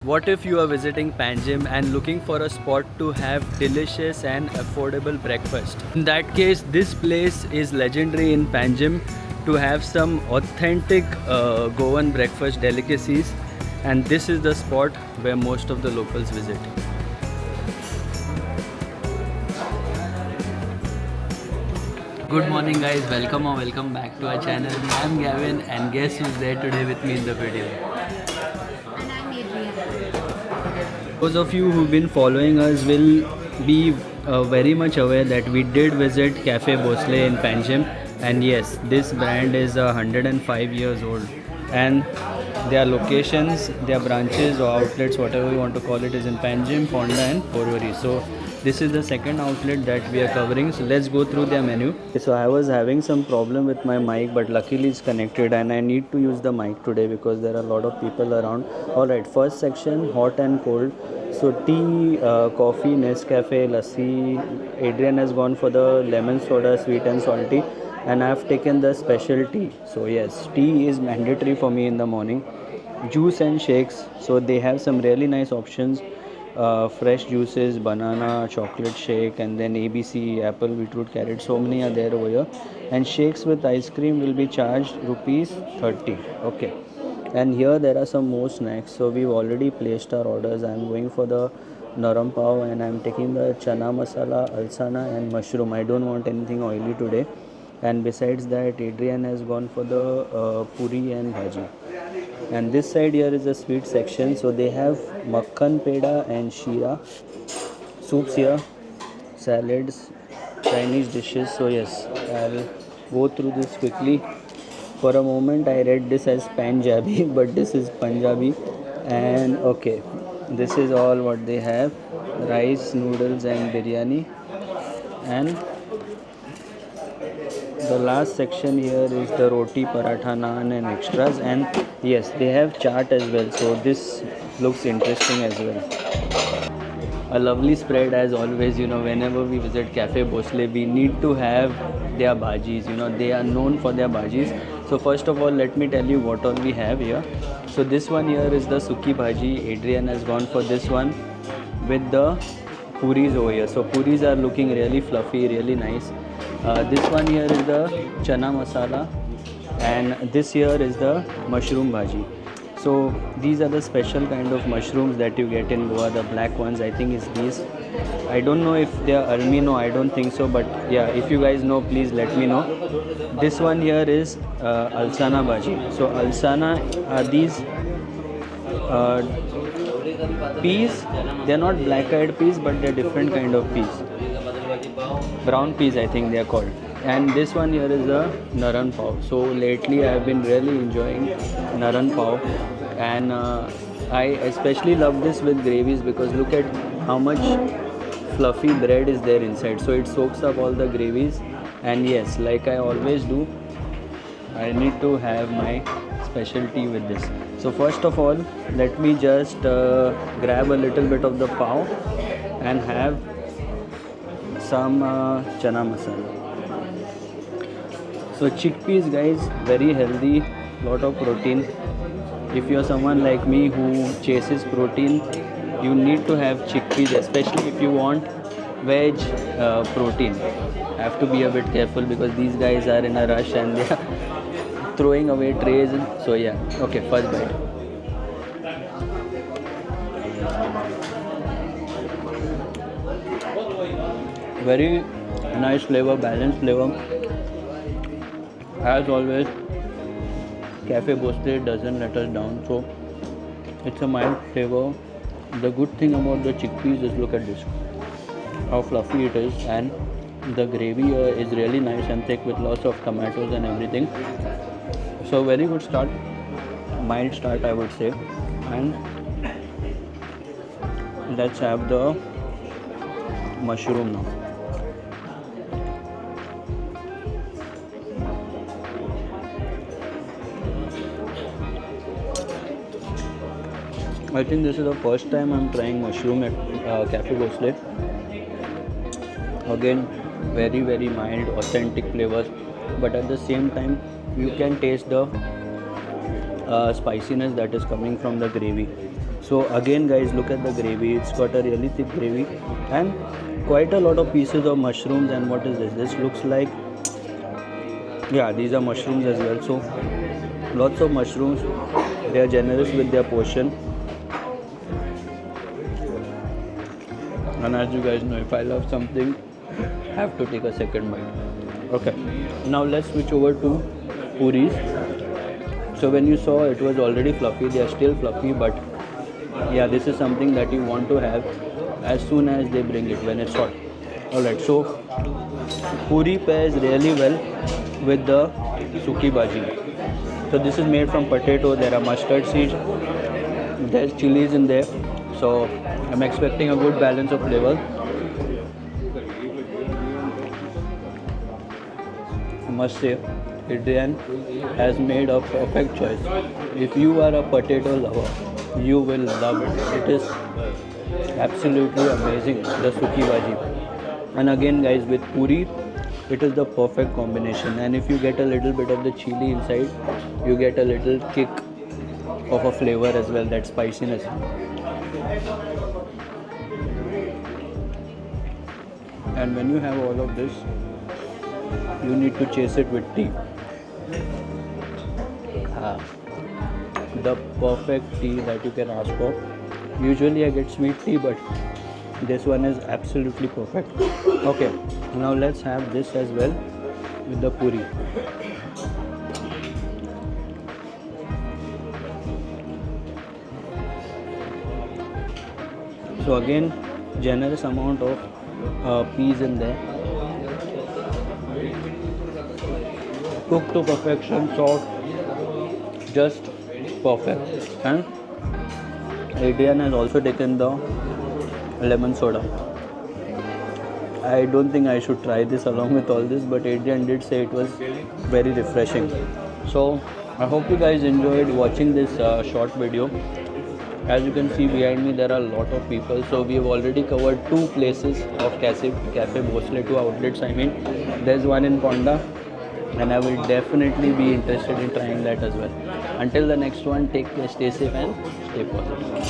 What if you are visiting Panjim and looking for a spot to have delicious and affordable breakfast? In that case, this place is legendary in Panjim to have some authentic Goan breakfast delicacies, and this is the spot where most of the locals visit. Good morning guys, welcome or welcome back to our channel. I'm Gavin and guess who's there today with me in the video. And I'm Adriana. Those of you who've been following us will be very much aware that we did visit Cafe Bosle in Panjim, and yes, this brand is 105 years old, and their locations, their branches or outlets, whatever you want to call it, is in Panjim, Ponda and Porvorim. So this is the second outlet that we are covering, so let's go through their menu. So I was having some problem with my mic, but luckily it's connected and I need to use the mic today because there are a lot of people around. Alright, first section, hot and cold. So tea, coffee, Nescafe, lassi. Adrian has gone for the lemon soda, sweet and salty, and I have taken the special tea. So yes, tea is mandatory for me in the morning. Juice and shakes, so they have some really nice options. Fresh juices, banana, chocolate shake, and then ABC, apple, beetroot, carrot. So many are there over here. And shakes with ice cream will be charged rupees 30. Okay. And here there are some more snacks. So we've already placed our orders. I'm going for the naram pav and I'm taking the chana masala, alsana, and mushroom. I don't want anything oily today. And besides that, Adrian has gone for the puri and bhaji. And this side here is the sweet section, so they have makhan peda and shira, soups here, salads, Chinese dishes. So yes, I'll go through this quickly. For a moment I read this as Punjabi but this is Punjabi. And okay, this is all what they have: rice, noodles and biryani. And the last section here is the roti, paratha, naan and extras. And yes, they have chaat as well, so this looks interesting as well. A lovely spread as always. Whenever we visit Cafe Bosle, we need to have their bhajis. They are known for their bhajis. So first of all, let me tell you what all we have here. So this one here is the suki bhaji. Adrian has gone for this one with the puris over here. So puris are looking really fluffy, really nice. This one here is the chana masala, and this here is the mushroom bhaji. So these are the special kind of mushrooms that you get in Goa. The black ones, I think, is these. I don't know if they are army. No, I don't think so. But yeah, if you guys know, please let me know. This one here is alsana bhaji. So alsana are these peas. They are not black-eyed peas, but they are different kind of peas. Brown peas, I think they are called. And this one here is a naran pav. So lately I have been really enjoying naran pav, and I especially love this with gravies because look at how much fluffy bread is there inside. So it soaks up all the gravies. And yes, like I always do, I need to have my specialty with this. So first of all, let me just grab a little bit of the pav and have some chana masala. So chickpeas, guys, very healthy, lot of protein. If you're someone like me who chases protein, you need to have chickpeas, especially if you want veg protein. Have to be a bit careful because these guys are in a rush and they are throwing away trays. So yeah, okay, first bite. Very nice flavor, balanced flavor. As always, Cafe Bosle doesn't let us down, so it's a mild flavor. The good thing about the chickpeas is look at this, how fluffy it is, and the gravy is really nice and thick with lots of tomatoes and everything. So very good start, mild start I would say. And let's have the mushroom now. I think this is the first time I'm trying mushroom at Cafe Bosle. Again, very mild, authentic flavors, but at the same time you can taste the spiciness that is coming from the gravy. So again guys, look at the gravy. It's got a really thick gravy and quite a lot of pieces of mushrooms. And what is this? This looks like, yeah, these are mushrooms as well. So lots of mushrooms. They are generous with their portion. And as you guys know, if I love something, I have to take a second bite. Okay, now let's switch over to puris. So when you saw, it was already fluffy. They are still fluffy, but yeah, this is something that you want to have as soon as they bring it, when it's hot. Alright, so puri pairs really well with the suki bhaji. So this is made from potato. There are mustard seeds, there's chilies in there. So I'm expecting a good balance of flavor. I must say, Adrian has made a perfect choice. If you are a potato lover, you will love it. It is absolutely amazing, the suki bhaji. And again guys, with puri, it is the perfect combination. And if you get a little bit of the chili inside, you get a little kick of a flavor as well, that spiciness. And when you have all of this, you need to chase it with tea. The perfect tea that you can ask for. Usually I get sweet tea, but this one is absolutely perfect. Okay, now let's have this as well with the puri. So again, generous amount of peas in there, cooked to perfection, soft, just perfect. And Adrian has also taken the lemon soda. I don't think I should try this along with all this, but Adrian did say it was very refreshing. So I hope you guys enjoyed watching this short video. As you can see behind me, there are a lot of people. So we have already covered 2 places of Cafe Bhosle, 2 outlets. I mean, there's one in Ponda, and I will definitely be interested in trying that as well. Until the next one, take care, stay safe and stay positive.